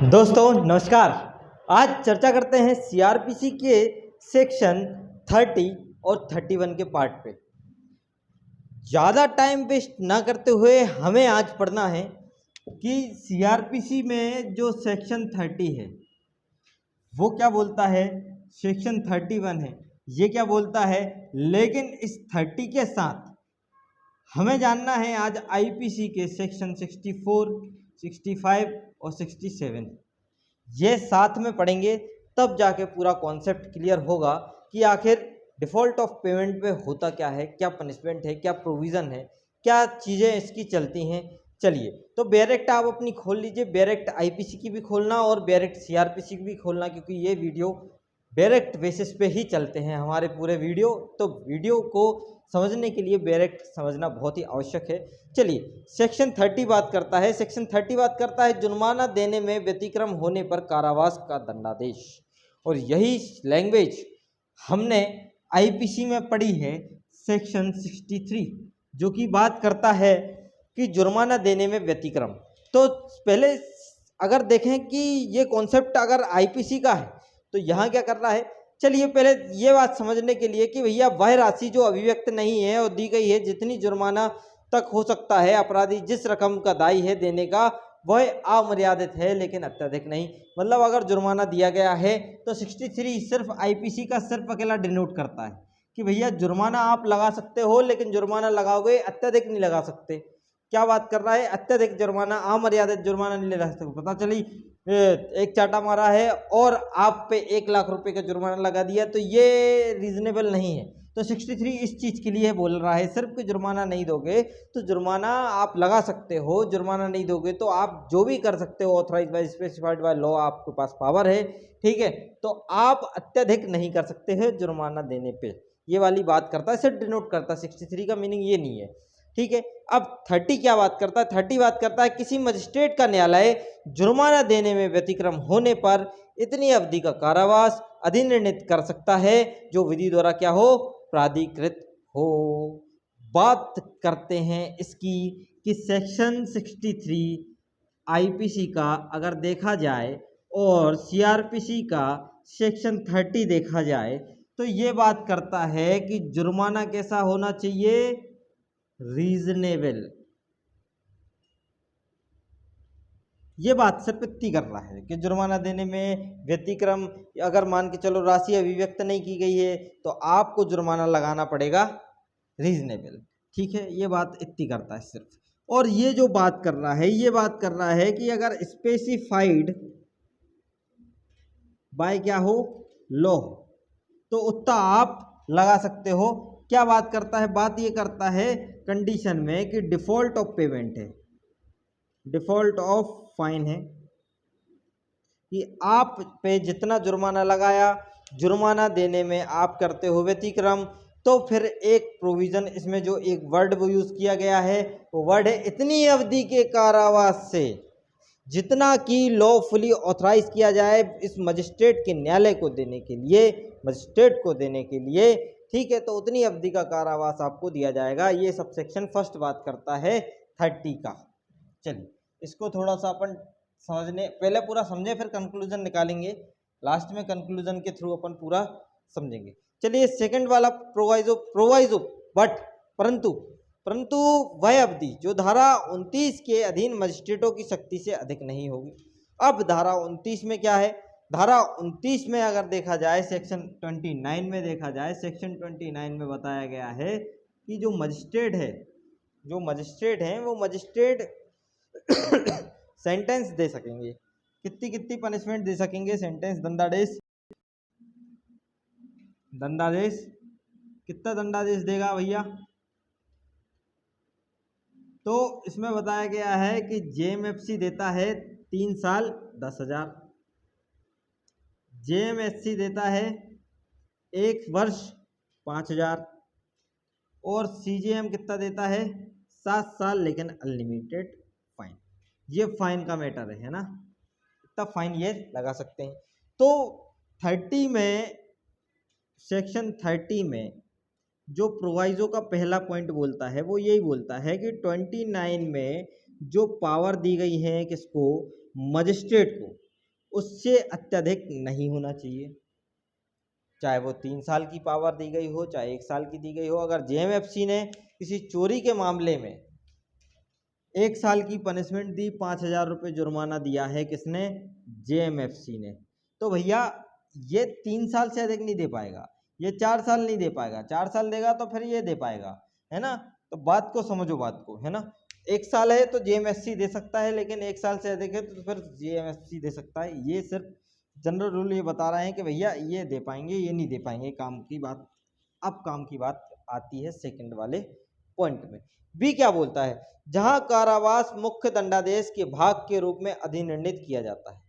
दोस्तों नमस्कार। आज चर्चा करते हैं सीआरपीसी के सेक्शन 30 और 31 के पार्ट पे। ज़्यादा टाइम वेस्ट ना करते हुए हमें आज पढ़ना है कि सीआरपीसी में जो सेक्शन 30 है वो क्या बोलता है, सेक्शन 31 है ये क्या बोलता है। लेकिन इस 30 के साथ हमें जानना है आज आईपीसी के सेक्शन 64, 65 और 67 ये साथ में पढ़ेंगे, तब जाके पूरा कॉन्सेप्ट क्लियर होगा कि आखिर डिफ़ॉल्ट ऑफ पेमेंट पे होता क्या है, क्या पनिशमेंट है, क्या प्रोविज़न है, क्या चीज़ें इसकी चलती हैं। चलिए तो डायरेक्ट आप अपनी खोल लीजिए, डायरेक्ट आईपीसी की भी खोलना और डायरेक्ट सीआरपीसी की भी खोलना, क्योंकि ये वीडियो डायरेक्ट बेसिस पे ही चलते हैं हमारे पूरे वीडियो। तो वीडियो को समझने के लिए डायरेक्ट समझना बहुत ही आवश्यक है। चलिए सेक्शन 30 बात करता है, सेक्शन 30 बात करता है जुर्माना देने में व्यतिक्रम होने पर कारावास का दंडादेश। और यही लैंग्वेज हमने आईपीसी में पढ़ी है, सेक्शन 63, जो कि बात करता है कि जुर्माना देने में व्यतिक्रम। तो पहले अगर देखें कि ये कॉन्सेप्ट अगर आईपीसी का है तो यहाँ क्या कर रहा है। चलिए पहले ये बात समझने के लिए कि भैया वह राशि जो अभिव्यक्त नहीं है और दी गई है, जितनी जुर्माना तक हो सकता है अपराधी जिस रकम का दायी है देने का, वह अमर्यादित है लेकिन अत्यधिक नहीं। मतलब अगर जुर्माना दिया गया है तो 63 सिर्फ आईपीसी का सिर्फ अकेला डिनोट करता है कि भैया जुर्माना आप लगा सकते हो, लेकिन जुर्माना लगाओगे अत्यधिक नहीं लगा सकते। क्या बात कर रहा है, अत्यधिक जुर्माना, अमर्यादित जुर्माना नहीं लगा सकते। पता चली एक चाटा मारा है और आप पे 1 लाख रुपए का जुर्माना लगा दिया, तो ये रीजनेबल नहीं है। तो 63 इस चीज़ के लिए बोल रहा है, सिर्फ कि जुर्माना नहीं दोगे तो जुर्माना आप लगा सकते हो, जुर्माना नहीं दोगे तो आप जो भी कर सकते हो, authorise by specified by law आपके पास पावर है, ठीक है। तो आप अत्यधिक नहीं कर सकते हैं जुर्माना देने पे, ये वाली बात करता है, सिर्फ डिनोट करता है। 63 का मीनिंग ये नहीं है, ठीक है। अब 30 क्या बात करता है, 30 बात करता है किसी मजिस्ट्रेट का न्यायालय जुर्माना देने में व्यतिक्रम होने पर इतनी अवधि का कारावास अधिनिर्णित कर सकता है जो विधि द्वारा क्या हो, प्राधिकृत हो। बात करते हैं इसकी कि सेक्शन 63 आईपीसी का अगर देखा जाए और सीआरपीसी का सेक्शन 30 देखा जाए तो ये बात करता है कि जुर्माना कैसा होना चाहिए, रीजनेबल। ये बात सिर्फ इतनी कर रहा है कि जुर्माना देने में व्यतिक्रम, अगर मान के चलो राशि अभिव्यक्त नहीं की गई है तो आपको जुर्माना लगाना पड़ेगा रीजनेबल, ठीक है। ये बात इतनी करता है सिर्फ। और ये जो बात कर रहा है, ये बात कर रहा है कि अगर स्पेसिफाइड बाय क्या हो, लॉ, तो उतना आप लगा सकते हो। क्या बात करता है, बात ये करता है कंडीशन में कि डिफॉल्ट ऑफ पेमेंट है, डिफॉल्ट ऑफ फाइन है, कि आप पे जितना जुर्माना लगाया, जुर्माना देने में आप करते हो व्यतिक्रम, तो फिर एक प्रोविज़न इसमें जो एक वर्ड वो यूज़ किया गया है वो वर्ड है इतनी अवधि के कारावास से जितना कि लॉफुली ऑथराइज किया जाए इस मजिस्ट्रेट के न्यायालय को देने के लिए, मजिस्ट्रेट को देने के लिए, ठीक है। तो उतनी अवधि का कारावास आपको दिया जाएगा। ये सब सेक्शन फर्स्ट बात करता है 30 का। चलिए इसको थोड़ा सा अपन समझने, पहले पूरा समझें फिर कंक्लूजन निकालेंगे, लास्ट में कंक्लूजन के थ्रू अपन पूरा समझेंगे। चलिए सेकंड वाला प्रोवाइजो, प्रोवाइजो बट परंतु वह अवधि जो धारा 29 के अधीन मजिस्ट्रेटों की शक्ति से अधिक नहीं होगी। अब धारा 29 में क्या है, धारा 29 में अगर देखा जाए, सेक्शन 29 में देखा जाए, सेक्शन 29 में बताया गया है कि जो मजिस्ट्रेट है, जो मजिस्ट्रेट हैं वो मजिस्ट्रेट सेंटेंस दे सकेंगे। कितनी कितनी पनिशमेंट दे सकेंगे, सेंटेंस, दंडादेश, दंडादेश कितना दंडादेश देगा भैया। तो इसमें बताया गया है कि जेएमएफसी देता है 3 साल 10,000, जेएमएससी देता है 1 वर्ष 5,000, और सीजेएम कितना देता है 7 साल लेकिन अनलिमिटेड फाइन। ये फाइन का मैटर है ना, इतना फाइन ये लगा सकते हैं। तो 30 में, सेक्शन 30 में जो प्रोवाइजो का पहला पॉइंट बोलता है वो यही बोलता है कि 29 में जो पावर दी गई है किसको, मजिस्ट्रेट को, उससे अत्यधिक नहीं होना चाहिए, चाहे वो 3 साल की पावर दी गई हो, चाहे 1 साल की दी गई हो। अगर जेएमएफसी ने किसी चोरी के मामले में 1 साल की पनिशमेंट दी, 5,000 रुपये जुर्माना दिया है किसने? जेएमएफसी ने, तो भैया ये 3 साल से अधिक नहीं दे पाएगा, ये 4 साल नहीं दे पाएगा। 4 साल देगा तो फिर ये दे पाएगा, है ना। तो बात को समझो, बात को, है ना। 1 साल है तो जेएमएफसी दे सकता है, लेकिन 1 साल से अधिक है तो फिर जेएमएफसी दे सकता है। ये सिर्फ जनरल रूल ये बता रहे हैं कि भैया ये दे पाएंगे, ये नहीं दे पाएंगे। काम की बात, अब काम की बात आती है सेकंड वाले पॉइंट में। बी क्या बोलता है? जहां कारावास मुख्य दंडादेश के भाग के रूप में अधिनिर्णित किया जाता है।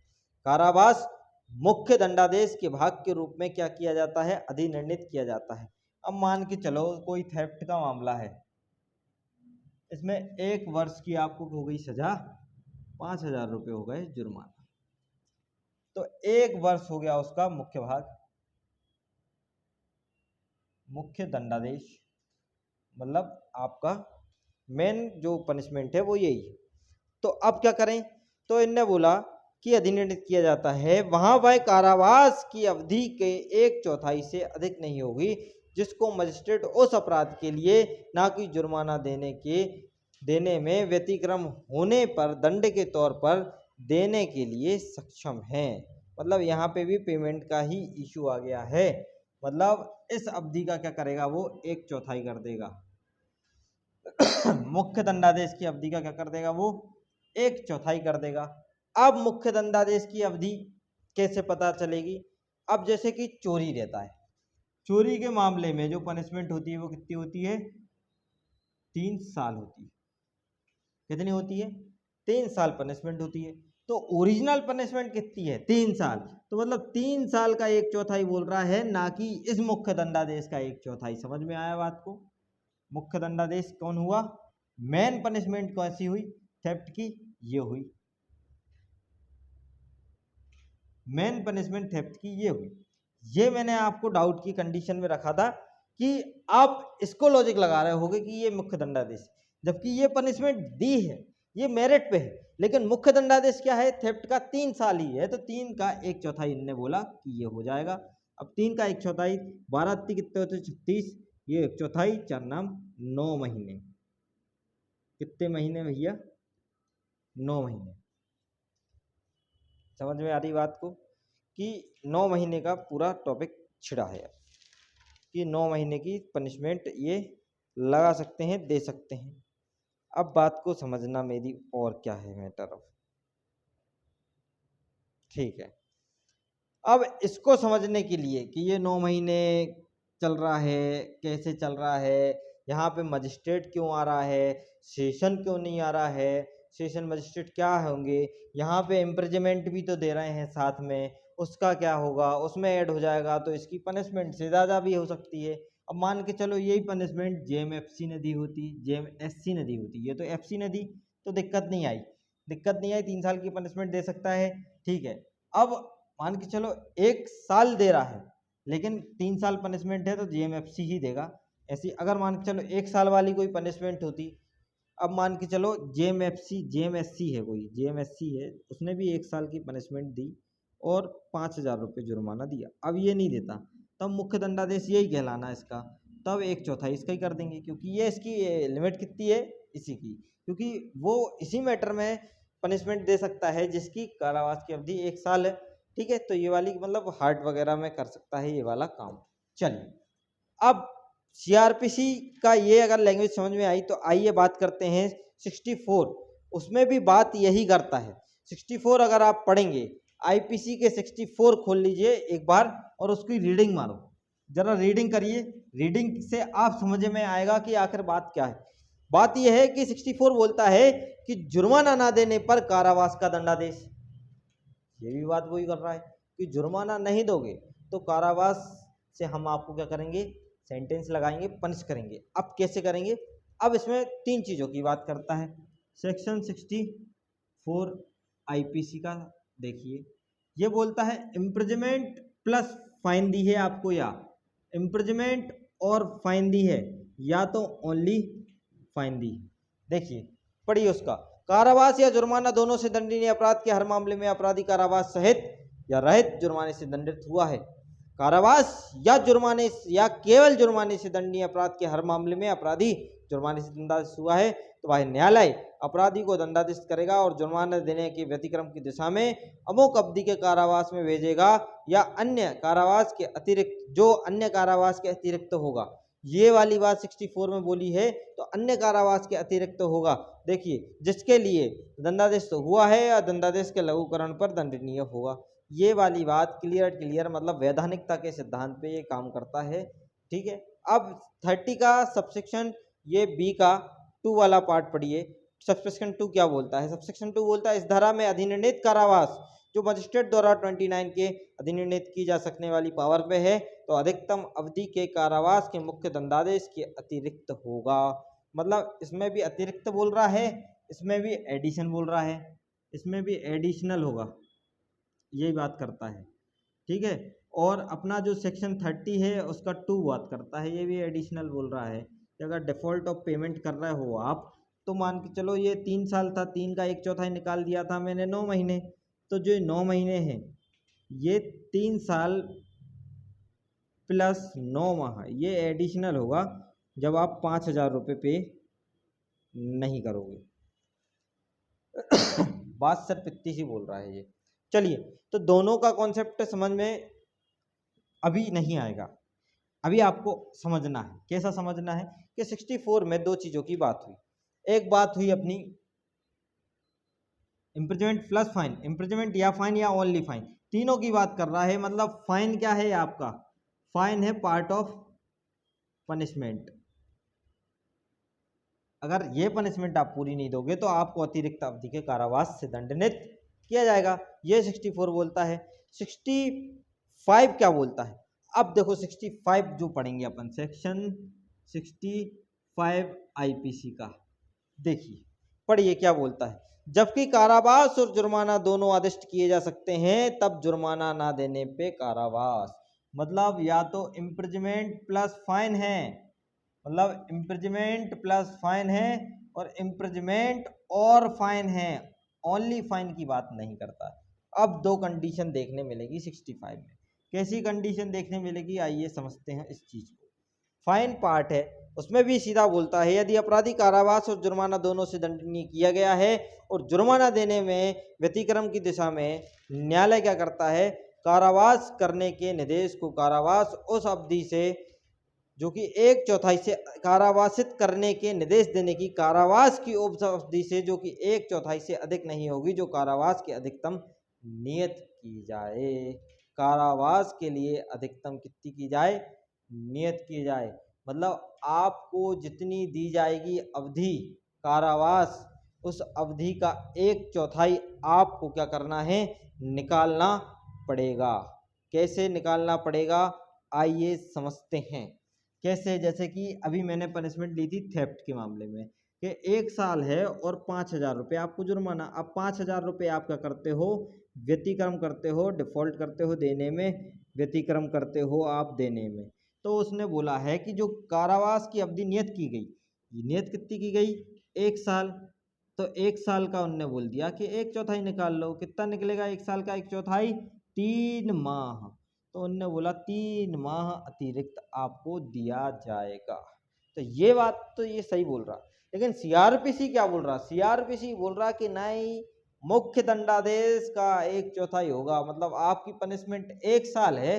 कारावास मुख्य दंडादेश के भाग के रूप में क्या किया जाता है? अधिनिर्णित किया जाता है। अब मान के चलो कोई थेफ्ट का मामला है, इसमें 1 वर्ष की आपको हो गई सजा, 5,000 रुपये हो गए जुर्माना, तो 1 वर्ष हो गया उसका मुख्य भाग, मुख्य दंडादेश, मतलब आपका मेन जो पनिशमेंट है वो यही है। तो अब क्या करें? तो इनने बोला कि अधिनिर्णित किया जाता है वहां वह कारावास की अवधि के 1/4 से अधिक नहीं होगी जिसको मजिस्ट्रेट उस अपराध के लिए ना कि जुर्माना देने में व्यतिक्रम होने पर दंड के तौर पर देने के लिए सक्षम है। मतलब यहाँ पे भी पेमेंट का ही इशू आ गया है। मतलब इस अवधि का क्या करेगा? वो 1/4 कर देगा। मुख्य दंडादेश की अवधि का क्या कर देगा? वो 1/4 कर देगा। अब मुख्य दंडादेश की अवधि कैसे पता चलेगी? अब जैसे कि चोरी रहता है, चोरी के मामले में जो पनिशमेंट होती है वो कितनी होती है? 3 साल होती है। कितनी होती है? 3 साल पनिशमेंट होती है। तो ओरिजिनल पनिशमेंट कितनी है? 3 साल। तो मतलब 3 साल का 1/4 बोल रहा है, ना कि इस मुख्य दंडादेश का 1/4। समझ में आया बात को? मुख्य दंडादेश कौन हुआ? मेन पनिशमेंट कौन सी हुई? थेफ्ट की, ये हुई मेन पनिशमेंट, थेफ्ट की ये हुई। ये मैंने आपको डाउट की कंडीशन में रखा था कि आप इसको लॉजिक लगा रहे होगे कि ये मुख्य दंडादेश, जबकि ये पनिशमेंट दी है, ये मेरिट पे है, लेकिन मुख्य दंडादेश क्या है? थेफ्ट का 3 साल ही है। तो 3 का 1/4 इनने बोला कि ये हो जाएगा। अब 3 का 1/4, 12 कितने होते? 36, ये 1/4, 4 नाम 9 महीने। कितने महीने भैया? 9 महीने। समझ में आ रही बात को कि 9 महीने का पूरा टॉपिक छिड़ा है कि 9 महीने की पनिशमेंट ये लगा सकते हैं, दे सकते हैं। अब बात को समझना मेरी और क्या है मैटर ऑफ, ठीक है। अब इसको समझने के लिए कि ये 9 महीने चल रहा है, कैसे चल रहा है, यहाँ पे मजिस्ट्रेट क्यों आ रहा है, सेशन क्यों नहीं आ रहा है, सेशन मजिस्ट्रेट क्या होंगे, यहाँ पे इम्प्रिजमेंट भी तो दे रहे हैं साथ में, उसका क्या होगा, उसमें ऐड हो जाएगा तो इसकी पनिशमेंट से ज़्यादा भी हो सकती है। अब मान के चलो यही पनिशमेंट जेएमएफसी ने दी होती, जेएमएससी ने दी होती, ये तो एफसी ने दी, तो दिक्कत नहीं आई, 3 साल की पनिशमेंट दे सकता है, ठीक है। अब मान के चलो 1 साल दे रहा है, लेकिन 3 साल पनिशमेंट है तो जेएमएफसी ही देगा। ऐसी अगर मान के चलो 1 साल वाली कोई पनिशमेंट होती, अब मान के चलो जेएमएससी है, कोई जेएमएससी है, उसने भी 1 साल की पनिशमेंट दी और 5,000 रुपये जुर्माना दिया, अब ये नहीं देता, तब मुख्य दंडादेश यही कहलाना इसका, तब 1/4 इसका ही कर देंगे, क्योंकि ये इसकी लिमिट कितनी है? इसी की, क्योंकि वो इसी मैटर में पनिशमेंट दे सकता है जिसकी कारावास की अवधि 1 साल है, ठीक है। तो ये वाली मतलब हार्ट वगैरह में कर सकता है ये वाला काम। चलिए, अब सीआरपीसी का ये अगर लैंग्वेज समझ में आई तो आइए बात करते हैं 64, उसमें भी बात यही करता है। 64 अगर आप पढ़ेंगे, आईपीसी के 64 खोल लीजिए एक बार और उसकी रीडिंग मारो, जरा रीडिंग करिए, रीडिंग से आप समझ में आएगा कि आखिर बात क्या है। बात यह है कि 64 बोलता है कि जुर्माना ना देने पर कारावास का दंडादेश, ये भी बात वही कर रहा है कि जुर्माना नहीं दोगे तो कारावास से हम आपको क्या करेंगे? सेंटेंस लगाएंगे, पनिश करेंगे। अब कैसे करेंगे? अब इसमें 3 चीज़ों की बात करता है। सेक्शन 64 आईपीसी का देखिए, ये बोलता है इम्प्रिजमेंट प्लस फाइन दी है आपको, या इम्प्रिजमेंट और फाइन दी है, या तो ओनली फाइन दी। देखिए पढ़िए उसका, कारावास या जुर्माना दोनों से दंडनीय अपराध के हर मामले में अपराधी कारावास सहित या रहित जुर्माने से दंडित हुआ है। कारावास या जुर्माने या केवल जुर्माने से दंडनीय अपराध के हर मामले में अपराधी जुर्माने से दंडादेश हुआ है तो वह न्यायालय अपराधी को दंडादेश करेगा और जुर्माना देने के व्यतिक्रम की दिशा में अमुक अवधि के कारावास में भेजेगा या अन्य कारावास के अतिरिक्त जो अन्य कारावास के अतिरिक्त होगा। ये वाली बात 64 में बोली है तो अन्य कारावास के अतिरिक्त होगा। देखिए जिसके लिए दंडादेश तो हुआ है या दंडादेश के लघुकरण पर दंडनीय होगा। ये वाली बात क्लियर मतलब वैधानिकता के सिद्धांत पे ये काम करता है। ठीक है, अब 30 का सबसेक्शन ये बी का 2 वाला पार्ट पढ़िए। सबसेक्शन 2 क्या बोलता है? सबसेक्शन 2 बोलता है इस धारा में अधिनिर्णित कारावास जो मजिस्ट्रेट द्वारा 29 के अधिनिर्णित की जा सकने वाली पावर पे है तो अधिकतम अवधि के कारावास के मुख्य दंडादेश के अतिरिक्त होगा। मतलब इसमें भी अतिरिक्त बोल रहा है, इसमें भी एडिशन बोल रहा है, इसमें भी एडिशनल होगा, यही बात करता है। ठीक है, और अपना जो सेक्शन 30 है उसका 2 बात करता है, ये भी एडिशनल बोल रहा है कि अगर डिफ़ॉल्ट ऑफ पेमेंट कर रहे हो आप तो मान के चलो ये 3 साल था, 3 का 1/4 निकाल दिया था मैंने 9 महीने, तो जो 9 महीने हैं ये 3 साल प्लस 9 माह ये एडिशनल होगा जब आप 5,000 रुपये पे नहीं करोगे। बात सिर्फ इतनी सी बोल रहा है ये। चलिए, तो दोनों का कॉन्सेप्ट समझ में अभी नहीं आएगा, अभी आपको समझना है। कैसा समझना है कि 64 में 2 चीज़ों की बात हुई। एक बात हुई अपनी इम्प्रिजमेंट प्लस फाइन, इम्प्रिजमेंट या फाइन या ओनली फाइन, तीनों की बात कर रहा है। मतलब फाइन क्या है आपका? फाइन है पार्ट ऑफ पनिशमेंट। अगर ये पनिशमेंट आप पूरी नहीं दोगे तो आपको अतिरिक्त अवधि के कारावास से दंडित किया जाएगा, ये 64 बोलता है। 65 क्या बोलता है? अब देखो 65 जो पढ़ेंगे अपन सेक्शन 65 आईपीसी का, देखिए पढ़िए क्या बोलता है। जबकि कारावास और जुर्माना दोनों आदिष्ट किए जा सकते हैं तब जुर्माना ना देने पे कारावास, मतलब या तो इम्प्रिजमेंट प्लस फाइन है, मतलब इम्प्रिजमेंट प्लस फाइन है और इम्प्रिजमेंट और फाइन है, ओनली फाइन की बात नहीं करता। अब 2 कंडीशन देखने मिलेगी 65 में। कैसी कंडीशन देखने मिलेगी आइए समझते हैं इस चीज को। फाइन पार्ट है उसमें भी सीधा बोलता है यदि अपराधी कारावास और जुर्माना दोनों से दंडनीय किया गया है और जुर्माना देने में व्यतिक्रम की दिशा में न्यायालय क्या करता है, कारावास करने के निर्देश को कारावास उस अवधि से जो कि 1/4 से कारावासित करने के निर्देश देने की कारावास की उप अवधि से जो कि 1/4 से अधिक नहीं होगी जो कारावास के अधिकतम नियत की जाए। कारावास के लिए अधिकतम कितनी की जाए? नियत की जाए। मतलब आपको जितनी दी जाएगी अवधि कारावास, उस अवधि का 1/4 आपको क्या करना है? निकालना पड़ेगा। कैसे निकालना पड़ेगा आइए समझते हैं। कैसे? जैसे कि अभी मैंने पनिशमेंट ली थी थेफ्ट के मामले में कि 1 साल है और 5,000 रुपये आपको जुर्माना। अब 5,000 रुपये आप क्या करते हो? व्यतिक्रम करते हो, डिफ़ॉल्ट करते हो देने में, व्यतिक्रम करते हो आप देने में। तो उसने बोला है कि जो कारावास की अवधि नियत की गई, नियत कितनी की गई? 1 साल। तो 1 साल का उनने बोल दिया कि 1/4 निकाल लो। कितना निकलेगा 1 साल का 1/4? 3 माह। तो उनने बोला 3 माह अतिरिक्त आपको दिया जाएगा। तो ये बात तो ये सही बोल रहा, लेकिन सीआरपीसी क्या बोल रहा? सीआरपीसी बोल रहा कि नहीं, मुख्य दंडादेश का 1/4 होगा। मतलब आपकी पनिशमेंट 1 साल है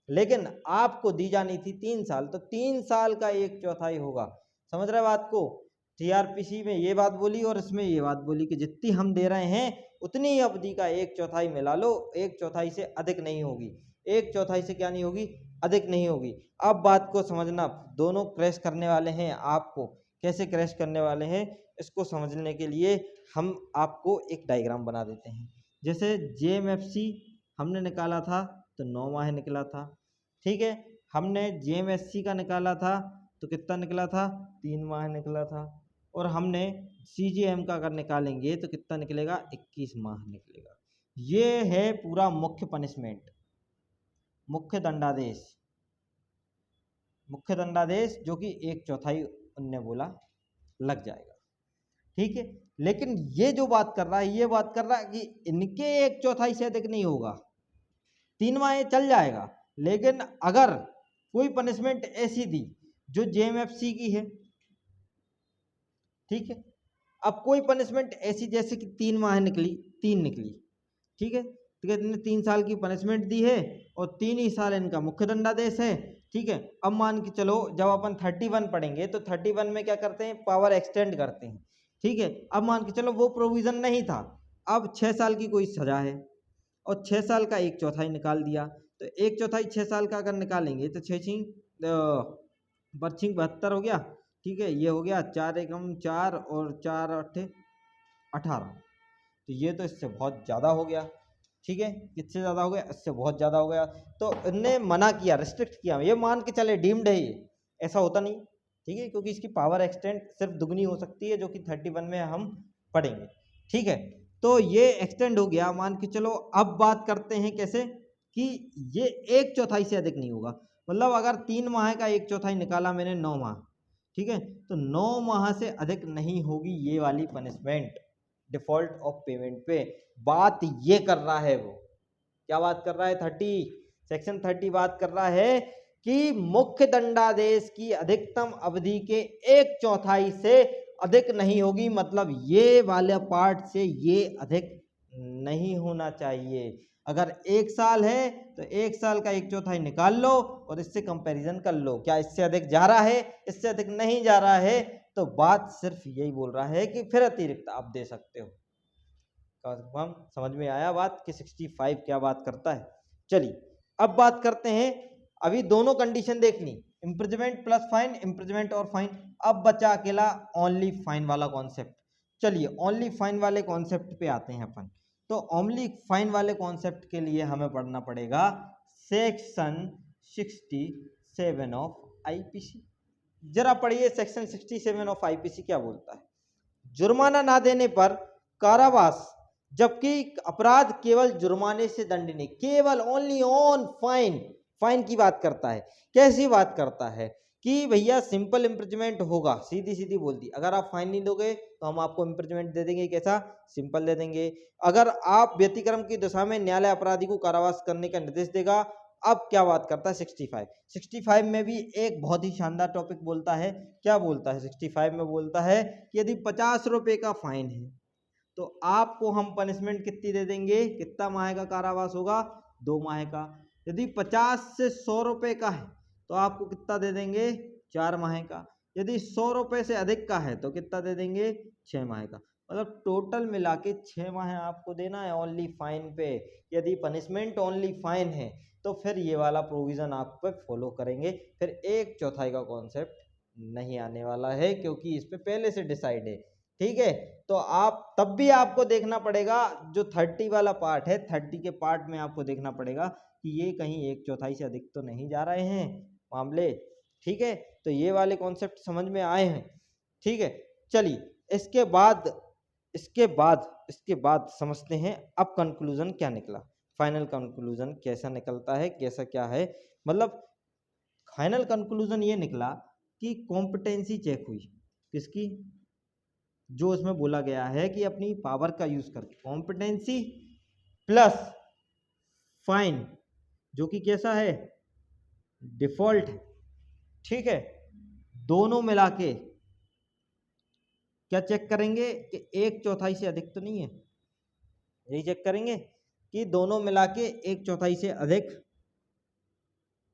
लेकिन आपको दी जानी थी 3 साल, तो 3 साल का 1/4 होगा। समझ रहे बात को? सीआरपीसी में ये बात बोली और इसमें ये बात बोली कि जितनी हम दे रहे हैं उतनी ही अवधि का 1/4 मिला लो, 1/4 से अधिक नहीं होगी। 1/4 से क्या नहीं होगी? अधिक नहीं होगी। अब बात को समझना, दोनों क्रैश करने वाले हैं आपको। कैसे क्रैश करने वाले हैं इसको समझने के लिए हम आपको एक डायग्राम बना देते हैं। जैसे जेएमएफसी हमने निकाला था तो 9 माह निकला था। ठीक है, हमने जेएमएससी का निकाला था तो कितना निकला था? 3 माह निकला था। और हमने सीजीएम का अगर निकालेंगे तो कितना निकलेगा? 21 माह निकलेगा। ये है पूरा मुख्य पनिशमेंट, मुख्य दंडादेश। मुख्य दंडादेश जो कि 1/4 उनने बोला लग जाएगा। ठीक है। लेकिन ये जो बात कर रहा है, ये बात कर रहा है कि इनके 1/4 से अधिक नहीं होगा, 3 माह चल जाएगा। लेकिन अगर कोई पनिशमेंट ऐसी दी जो जेएमएफसी की है, ठीक है, अब कोई पनिशमेंट ऐसी जैसे कि 3 माह निकली, 3 निकली, ठीक है, तो कहते हैं 3 साल की पनिशमेंट दी है और 3 ही साल इनका मुख्य दंडादेश है, ठीक है। अब मान के चलो जब अपन 31 पढ़ेंगे तो 31 में क्या करते हैं, पावर एक्सटेंड करते हैं, ठीक है। अब मान के चलो वो प्रोविजन नहीं था, अब 6 साल की कोई सजा है और 6 साल का 1/4 निकाल दिया, तो 1/4 6 साल का अगर निकालेंगे तो 6 बर्छिंग 72 हो गया, ठीक है। ये हो गया 4 एकम 4 और 4 8 18, तो ये तो इससे बहुत ज़्यादा हो गया, ठीक है। किससे ज़्यादा हो गया, इससे बहुत ज़्यादा हो गया। तो इनने मना किया, रिस्ट्रिक्ट किया, ये मान के चले डीम्ड है, ये ऐसा होता नहीं, ठीक है, क्योंकि इसकी पावर एक्सटेंड सिर्फ दुगनी हो सकती है, जो कि 31 में हम पढ़ेंगे, ठीक है। तो ये एक्सटेंड हो गया, मान के चलो। अब बात करते हैं कैसे कि ये 1/4 से अधिक नहीं होगा, मतलब अगर 3 माह का 1/4 निकाला मैंने 9 माह, ठीक है, तो 9 माह से अधिक नहीं होगी ये वाली पनिशमेंट डिफॉल्ट ऑफ पेमेंट पे। बात ये कर रहा है, वो क्या बात कर रहा है, 30 सेक्शन 30 बात कर रहा है कि मुख्य दंडादेश की अधिकतम अवधि के 1/4 से अधिक नहीं होगी, मतलब ये वाले पार्ट से ये अधिक नहीं होना चाहिए। अगर 1 साल है तो 1 साल का 1/4 निकाल लो और इससे कंपैरिजन कर लो, क्या इससे अधिक जा रहा है, इससे अधिक नहीं जा रहा है, तो बात सिर्फ यही बोल रहा है कि फिर अतिरिक्त आप दे सकते हो। हम समझ में आया बात कि 65 क्या बात करता है। चलिए अब बात करते हैं, अभी दोनों कंडीशन देख ली, इम्प्रिजमेंट प्लस फाइन, इम्प्रिजमेंट और फाइन। अब बचा अकेला ओनली फाइन वाला कॉन्सेप्ट। चलिए ओनली फाइन वाले कॉन्सेप्ट पे आते हैं अपन। तो ओनली फाइन वाले कॉन्सेप्ट के लिए हमें पढ़ना पड़ेगा सेक्शन 67 ऑफ आईपीसी। जरा पढ़िए सेक्शन 67 ऑफ आईपीसी क्या बोलता है। जुर्माना ना देने पर कारावास, जबकि अपराध केवल जुर्माने से दंडनीय, केवल ओनली ऑन फाइन, फाइन की बात करता है। कैसी बात करता है कि भैया सिंपल इम्प्रिजमेंट होगा, सीधी सीधी बोल दी, अगर आप फाइन नहीं दोगे तो हम आपको इम्प्रिजमेंट दे देंगे, कैसा, सिंपल दे देंगे। अगर आप व्यतिक्रम की दशा में न्यायालय अपराधी को कारावास करने का निर्देश देगा। अब क्या बात करता है 65 में भी एक बहुत ही शानदार टॉपिक बोलता है। क्या बोलता है 65 में, बोलता है कि यदि 50 रुपए का फाइन है तो आपको हम पनिशमेंट कितनी दे देंगे, कितना माह का कारावास होगा, 2 माह का। यदि 50 से 100 रुपए का है तो आपको कितना दे देंगे, 4 माह का। यदि 100 रुपए से अधिक का है तो कितना दे देंगे, 6 माह का। मतलब टोटल मिला के 6 माह आपको देना है ओनली फाइन पे। यदि पनिशमेंट ओनली फाइन है तो फिर ये वाला प्रोविजन आप पे फॉलो करेंगे, फिर 1/4 का कॉन्सेप्ट नहीं आने वाला है, क्योंकि इस पे पहले से डिसाइड है, ठीक है। तो आप तब भी आपको देखना पड़ेगा, जो 30 वाला पार्ट है, 30 के पार्ट में आपको देखना पड़ेगा कि ये कहीं 1/4 से अधिक तो नहीं जा रहे हैं मामले, ठीक है। तो ये वाले कॉन्सेप्ट समझ में आए हैं, ठीक है। चलिए इसके बाद समझते हैं अब कंक्लूजन क्या निकला, फाइनल कंक्लूजन कैसा निकलता है, कैसा क्या है। मतलब फाइनल कंक्लूजन ये निकला कि कॉम्पिटेंसी चेक हुई, किसकी, जो इसमें बोला गया है कि अपनी पावर का यूज करके कॉम्पिटेंसी प्लस फाइन, जो कि कैसा है, डिफॉल्ट, ठीक है, दोनों मिला के क्या चेक करेंगे कि 1/4 से अधिक तो नहीं है, यही चेक करेंगे कि दोनों मिला के 1/4 से अधिक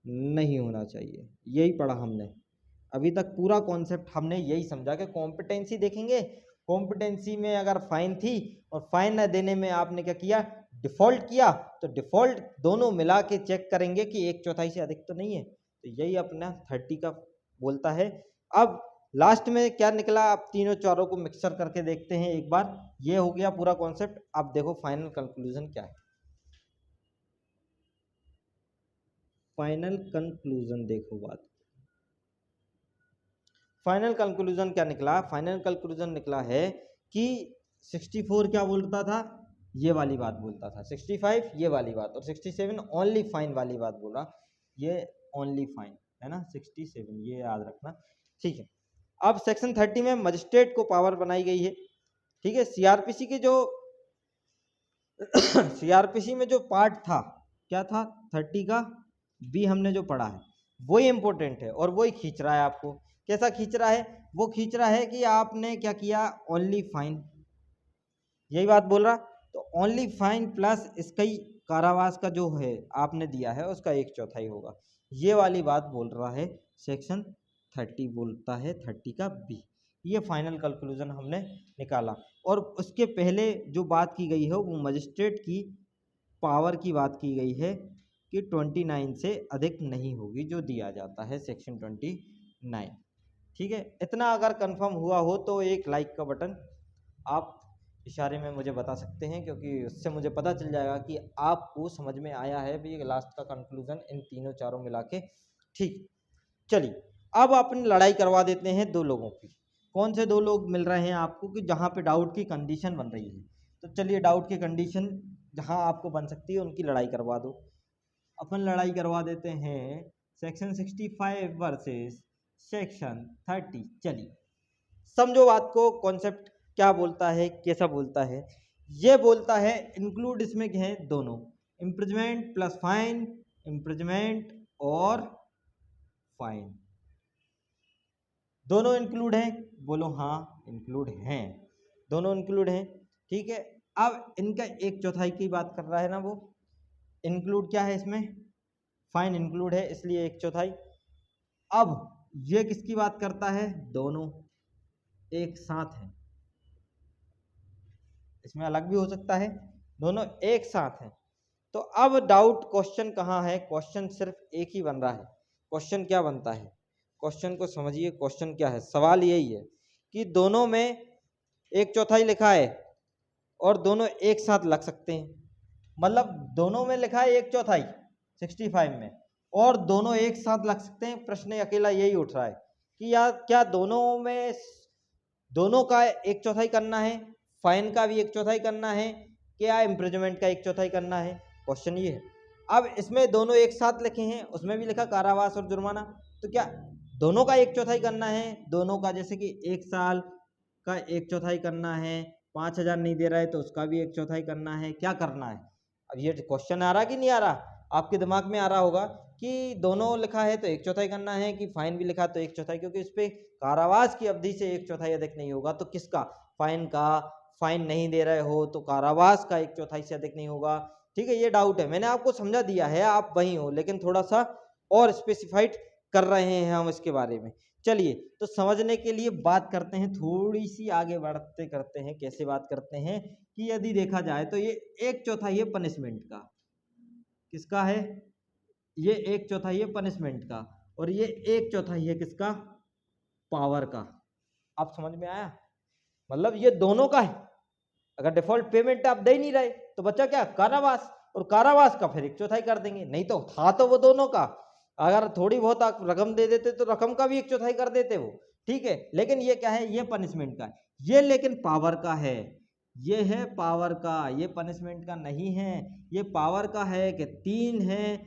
नहीं होना चाहिए। यही पढ़ा हमने अभी तक, पूरा कॉन्सेप्ट हमने यही समझा कि कॉम्पिटेंसी देखेंगे, कॉम्पिटेंसी में अगर फाइन थी और फाइन न देने में आपने क्या किया, डिफॉल्ट किया, तो डिफॉल्ट दोनों मिला के चेक करेंगे कि 1/4 से अधिक तो नहीं है। तो यही अपना 30 का बोलता है। अब लास्ट में क्या निकला, आप तीनों चारों को मिक्सर करके देखते हैं एक बार। ये हो गया पूरा कॉन्सेप्ट। अब देखो फाइनल कंक्लूजन क्या है। फाइनल कंक्लूजन देखो बात, फाइनल कंक्लूजन क्या निकला, फाइनल कंक्लूजन निकला है कि 64 क्या बोलता था, ये वाली बात बोलता था, 65 ये वाली बात, और 67 ओनली फाइन वाली बात बोला। ये ओनली फाइन है ना, 67 ये याद रखना, ठीक है। अब सेक्शन 30 में मजिस्ट्रेट को पावर बनाई गई है ठीक है, सीआरपीसी के जो सीआरपीसी में जो पार्ट था, क्या था, 30 का बी हमने जो पढ़ा है वही इंपॉर्टेंट है और वही खींच रहा है आपको। कैसा खींच रहा है? वो खींच रहा है कि आपने क्या किया, ओनली फाइन, यही बात बोल रहा। तो ओनली फाइन प्लस इसका ही कारावास का जो है आपने दिया है उसका 1/4 होगा, ये वाली बात बोल रहा है सेक्शन 30, बोलता है 30 का बी। ये फाइनल कंक्लूजन हमने निकाला। और उसके पहले जो बात की गई है वो मजिस्ट्रेट की पावर की बात की गई है कि 29 से अधिक नहीं होगी, जो दिया जाता है सेक्शन 29। ठीक है, इतना अगर कंफर्म हुआ हो तो एक लाइक का बटन आप इशारे में मुझे बता सकते हैं, क्योंकि उससे मुझे पता चल जाएगा कि आपको समझ में आया है भी लास्ट का कंक्लूजन इन तीनों चारों मिला के। ठीक, चलिए अब अपन लड़ाई करवा देते हैं दो लोगों की। कौन से दो लोग मिल रहे हैं आपको कि जहाँ पे डाउट की कंडीशन बन रही है? तो चलिए डाउट की कंडीशन जहाँ आपको बन सकती है उनकी लड़ाई करवा दो। अपन लड़ाई करवा देते हैं सेक्शन 65 वर्सेस सेक्शन 30। चलिए समझो बात को, कॉन्सेप्ट क्या बोलता है, कैसा बोलता है। ये बोलता है इंक्लूड, इसमें क्या है, दोनों, इम्प्रिजमेंट प्लस फाइन, इम्प्रिजमेंट और फाइन दोनों इंक्लूड हैं। बोलो हाँ, इंक्लूड हैं, दोनों इंक्लूड हैं। ठीक है, अब इनका 1/4 की बात कर रहा है ना वो, इंक्लूड क्या है इसमें, फाइन इंक्लूड है इसलिए 1/4। अब ये किसकी बात करता है, दोनों एक साथ हैं, इसमें अलग भी हो सकता है, दोनों एक साथ हैं। तो अब डाउट क्वेश्चन कहाँ है, क्वेश्चन सिर्फ एक ही बन रहा है। क्वेश्चन क्या बनता है, क्वेश्चन को समझिए, क्वेश्चन क्या है, सवाल यही है कि दोनों में 1/4 लिखा है और दोनों एक साथ लग सकते हैं। मतलब दोनों में लिखा है 1/4 65 में, और दोनों एक साथ लग सकते हैं। प्रश्न अकेला यही उठ रहा है कि यार क्या दोनों में, दोनों का 1/4 करना है, फाइन का भी 1/4 करना है, क्या इम्प्रिजमेंट का 1/4 करना है, क्वेश्चन ये है। अब इसमें दोनों एक साथ लिखे हैं, उसमें भी लिखा कारावास और जुर्माना, तो क्या दोनों का 1/4 करना है, दोनों का, जैसे कि 1 साल का 1/4 करना है, 5,000 नहीं दे रहा है तो उसका भी 1/4 करना है, क्या करना है? अब ये क्वेश्चन आ रहा कि नहीं आ रहा, आपके दिमाग में आ रहा होगा कि दोनों लिखा है तो 1/4 करना है, कि फाइन भी लिखा तो 1/4, क्योंकि इस पे कारावास की अवधि से 1/4 अधिक नहीं होगा, तो किसका, फाइन का, फाइन नहीं दे रहे हो तो कारावास का 1/4 से अधिक नहीं होगा। ठीक है, ये डाउट है, मैंने आपको समझा दिया है, आप वही हो, लेकिन थोड़ा सा और स्पेसिफाइड कर रहे हैं हम इसके बारे में। चलिए तो समझने के लिए बात करते हैं, थोड़ी सी आगे बढ़ते करते हैं, कैसे बात करते हैं कि यदि देखा जाए तो ये 1/4 है पनिशमेंट का, किसका है, ये 1/4 है पनिशमेंट का, और ये 1/4 है किसका, पावर का। आप समझ में आया, मतलब ये दोनों का है। अगर डिफॉल्ट पेमेंट आप दे नहीं रहे तो बच्चा क्या, कारावास, और कारावास का फिर 1/4 कर देंगे, नहीं तो था तो वो दोनों का। अगर थोड़ी बहुत आप रकम दे देते तो रकम का भी 1/4 कर देते वो, ठीक है। लेकिन ये क्या है, ये पनिशमेंट का है, ये लेकिन पावर का है, ये है पावर का, ये पनिशमेंट का नहीं है, ये पावर का है कि 3 है,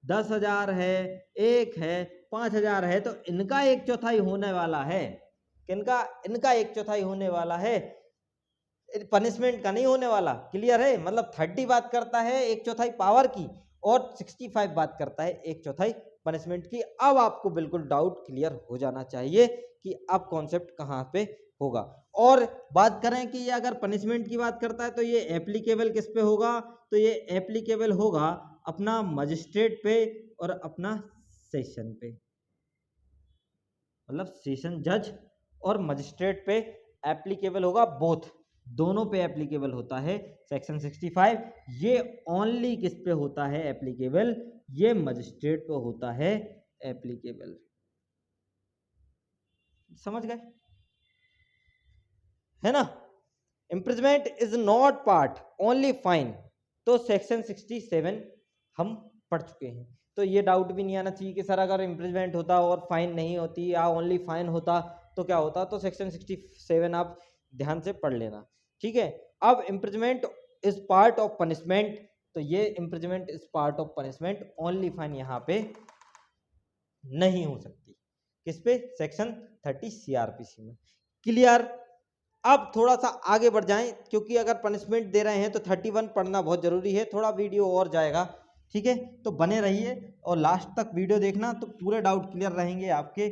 10,000 है, 1 है, 5,000 है, तो इनका 1/4 होने वाला है। किनका, इनका 1/4 होने वाला है, पनिशमेंट का नहीं होने वाला। क्लियर है, मतलब 30 बात करता है 1/4 पावर की, और 65 बात करता है 1/4 पनिशमेंट की। अब आपको बिल्कुल डाउट क्लियर हो जाना चाहिए कि अब कॉन्सेप्ट कहाँ पे होगा। और बात करें कि ये अगर पनिशमेंट की बात करता है तो ये एप्लीकेबल किस पे होगा, तो ये एप्लीकेबल होगा अपना मजिस्ट्रेट पे और अपना सेशन पे, मतलब सेशन जज और मजिस्ट्रेट पे एप्लीकेबल होगा, बोथ, दोनों पे एप्लीकेबल होता है सेक्शन 65। ये ओनली किस पे होता है एप्लीकेबल, ये मजिस्ट्रेट पे होता है एप्लीकेबल। समझ गए, है ना। Imprisonment is not part, only fine, तो सेक्शन 67 हम पढ़ चुके हैं। तो ये डाउट भी नहीं आना चाहिए कि सर अगर इम्प्रिजमेंट होता और फाइन नहीं होती या ओनली फाइन होता तो क्या होता, तो सेक्शन 67 आप ध्यान से पढ़ लेना। ठीक है, अब imprisonment is part of punishment, तो ये imprisonment is part of punishment, only fine यहाँ पे नहीं हो सकती, किस पे, सेक्शन 30 सीआरपीसी में। क्लियर। अब थोड़ा सा आगे बढ़ जाएं, क्योंकि अगर पनिशमेंट दे रहे हैं तो 31 पढ़ना बहुत ज़रूरी है, थोड़ा वीडियो और जाएगा, ठीक है। तो बने रहिए और लास्ट तक वीडियो देखना, तो पूरे डाउट क्लियर रहेंगे आपके।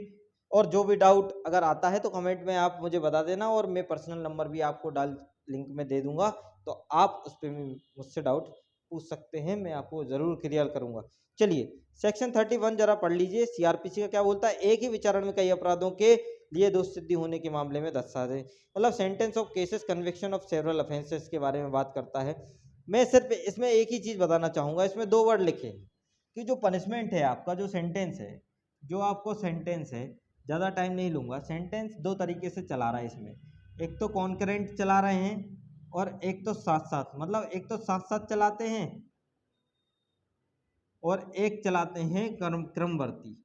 और जो भी डाउट अगर आता है तो कमेंट में आप मुझे बता देना, और मैं पर्सनल नंबर भी आपको लिंक में दे दूंगा, तो आप उस पर मुझसे डाउट पूछ सकते हैं, मैं आपको ज़रूर क्लियर करूंगा। चलिए सेक्शन 31 जरा पढ़ लीजिए। सीआरपीसी का क्या बोलता है? एक ही विचारण में कई अपराधों के लिए दोष सिद्धि होने के मामले में 10 साल है, मतलब sentence of cases conviction of several offences के बारे में बात करता है। मैं सिर्फ इसमें एक ही चीज़ बताना चाहूँगा, इसमें 2 वर्ड लिखे कि जो पनिशमेंट है आपका, जो सेंटेंस है, जो आपको सेंटेंस है, ज़्यादा टाइम नहीं लूँगा, सेंटेंस 2 तरीके से चला रहा है इसमें। एक तो कॉन्करेंट चला रहे हैं और एक तो साथ साथ, मतलब एक तो साथ साथ चलाते हैं और एक चलाते हैं क्रमवर्ती।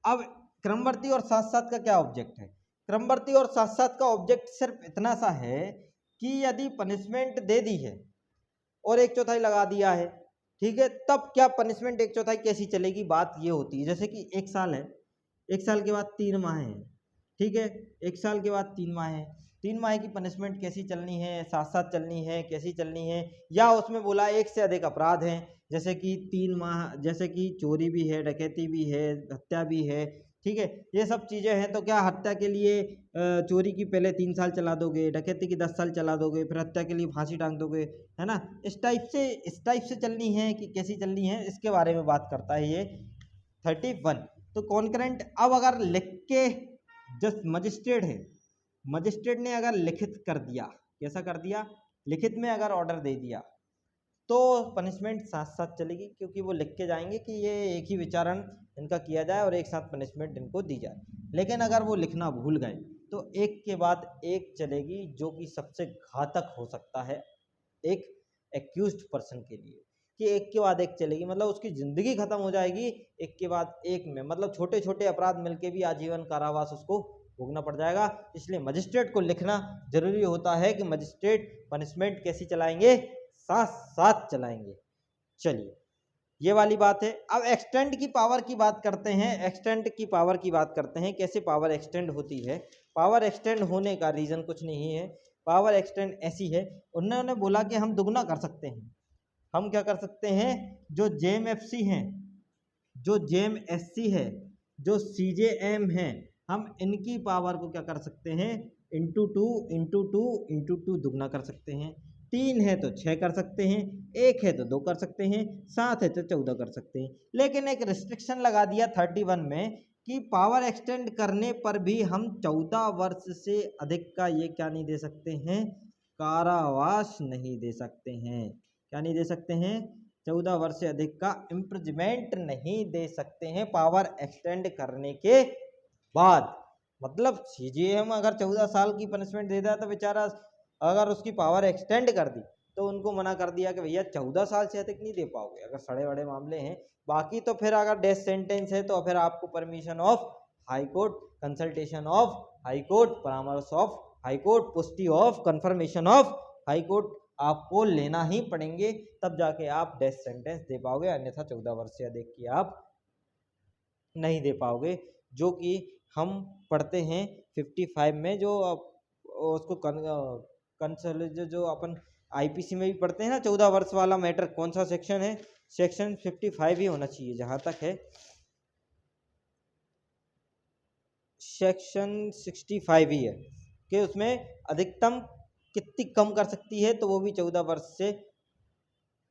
अब क्रमवर्ती और साथ साथ का क्या ऑब्जेक्ट है? क्रमवर्ती और साथ साथ का ऑब्जेक्ट सिर्फ इतना सा है कि यदि पनिशमेंट दे दी है और 1/4 लगा दिया है, ठीक है, तब क्या पनिशमेंट 1/4 कैसी चलेगी? बात ये होती है, जैसे कि 1 साल है, 1 साल के बाद 3 माह हैं, ठीक है, 1 साल के बाद 3 माह हैं, 3 माह की पनिशमेंट कैसी चलनी है? साथ साथ चलनी है, कैसी चलनी है? या उसमें बोला 1 से अधिक अपराध हैं, जैसे कि 3 माह, जैसे कि चोरी भी है, डकैती भी है, हत्या भी है, ठीक है, ये सब चीज़ें हैं। तो क्या हत्या के लिए चोरी की पहले 3 साल चला दोगे, डकैती की 10 साल चला दोगे, फिर हत्या के लिए फांसी टांग दोगे, है ना? इस टाइप से चलनी है कि कैसी चलनी है, इसके बारे में बात करता है ये 31। तो कॉन्करेंट, अब अगर लिख के, जस्ट मजिस्ट्रेट है, मजिस्ट्रेट ने अगर लिखित कर दिया, कैसा कर दिया? लिखित में अगर ऑर्डर दे दिया, तो पनिशमेंट साथ साथ चलेगी, क्योंकि वो लिख के जाएंगे कि ये एक ही विचारण इनका किया जाए और एक साथ पनिशमेंट इनको दी जाए। लेकिन अगर वो लिखना भूल गए तो एक के बाद एक चलेगी, जो कि सबसे घातक हो सकता है एक एक्यूज्ड पर्सन के लिए, कि एक के बाद एक चलेगी, मतलब उसकी ज़िंदगी खत्म हो जाएगी एक के बाद एक में, मतलब छोटे छोटे अपराध मिलके भी आजीवन कारावास उसको भोगना पड़ जाएगा। इसलिए मजिस्ट्रेट को लिखना जरूरी होता है कि मजिस्ट्रेट पनिशमेंट कैसी चलाएंगे? साथ साथ चलाएंगे। चलिए ये वाली बात है। अब एक्सटेंड की पावर की बात करते हैं, एक्सटेंड की पावर की बात करते हैं, कैसे पावर एक्सटेंड होती है। पावर एक्सटेंड होने का रीज़न कुछ नहीं है, पावर एक्सटेंड ऐसी है, उन्होंने बोला कि हम दुगना कर सकते हैं। हम क्या कर सकते हैं? जो जेएमएफसी हैं, जो जेएमएससी है, जो सीजेएम हैं, हम इनकी पावर को क्या कर सकते हैं? इंटू टू दुगना कर सकते हैं। 3 है तो 6 कर सकते हैं, 1 है तो 2 कर सकते हैं, 7 है तो 14 कर सकते हैं। लेकिन एक रिस्ट्रिक्शन लगा दिया 31 में कि पावर एक्सटेंड करने पर भी हम 14 वर्ष से अधिक का ये क्या नहीं दे सकते हैं? कारावास नहीं दे सकते हैं। क्या नहीं दे सकते हैं? 14 वर्ष से अधिक का इम्प्रिजमेंट नहीं दे सकते हैं पावर एक्सटेंड करने के बाद। मतलब सीजेएम अगर 14 साल की पनिशमेंट दे दिया तो बेचारा, अगर उसकी पावर एक्सटेंड कर दी तो उनको मना कर दिया कि भैया 14 साल से अधिक नहीं दे पाओगे, अगर बड़े बड़े मामले हैं। बाकी तो फिर अगर डेथ सेंटेंस है तो फिर आपको permission of high court, consultation of high court, परामर्श ऑफ हाई कोर्ट, पुष्टि of, confirmation of high court आपको लेना ही पड़ेंगे, तब जाके आप डेथ सेंटेंस दे पाओगे, अन्यथा 14 वर्ष से अधिक की आप नहीं दे पाओगे। जो कि हम पढ़ते हैं 55 में, जो उसको जो अपन आईपीसी में भी पढ़ते हैं ना, 14 वर्ष वाला मैटर, कौन सा सेक्शन है? सेक्शन 55 ही होना चाहिए जहां तक है, सेक्शन 65 ही है, कि उसमें अधिकतम कितनी कम कर सकती है, तो वो भी 14 वर्ष से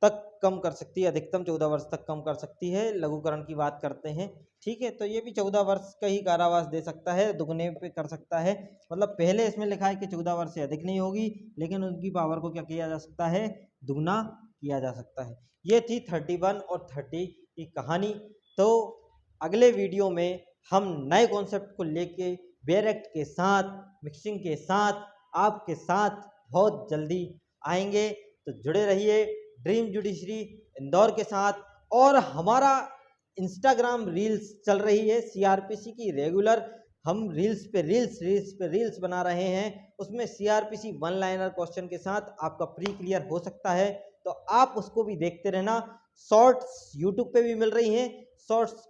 तक कम कर सकती है, अधिकतम 14 वर्ष तक कम कर सकती है। लघुकरण की बात करते हैं, ठीक है, तो ये भी 14 वर्ष का ही कारावास दे सकता है, दुगने पे कर सकता है। मतलब पहले इसमें लिखा है कि 14 वर्ष से अधिक नहीं होगी, लेकिन उनकी पावर को क्या किया जा सकता है? दुगना किया जा सकता है। ये थी 31 और 30 की कहानी। तो अगले वीडियो में हम नए कॉन्सेप्ट को लेके बेयर एक्ट के साथ, मिक्सिंग के साथ, आपके साथ बहुत जल्दी आएंगे। तो जुड़े रहिए ड्रीम जुडिशरी इंदौर के साथ। और हमारा इंस्टाग्राम रील्स चल रही है सीआरपीसी की रेगुलर, हम रील्स पे रील्स बना रहे हैं। उसमें सीआरपीसी वन लाइनर क्वेश्चन के साथ आपका प्री क्लियर हो सकता है, तो आप उसको भी देखते रहना। शॉर्ट्स यूट्यूब पे भी मिल रही हैं, शॉर्ट्स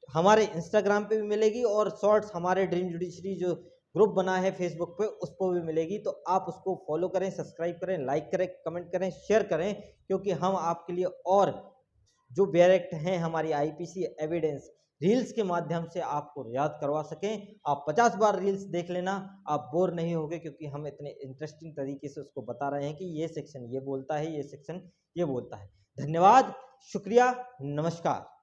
हमारे इंस्टाग्राम पे भी मिलेगी, और शॉर्ट्स हमारे ड्रीम जुडिशरी जो ग्रुप बना है फेसबुक पे, उस पर भी मिलेगी। तो आप उसको फॉलो करें, सब्सक्राइब करें, लाइक करें, कमेंट करें, शेयर करें, क्योंकि हम आपके लिए और जो डायरेक्ट हैं हमारी आईपीसी एविडेंस रील्स के माध्यम से आपको याद करवा सकें। आप 50 बार रील्स देख लेना, आप बोर नहीं होगे, क्योंकि हम इतने इंटरेस्टिंग तरीके से उसको बता रहे हैं कि ये सेक्शन ये बोलता है, ये सेक्शन ये बोलता है। धन्यवाद, शुक्रिया, नमस्कार।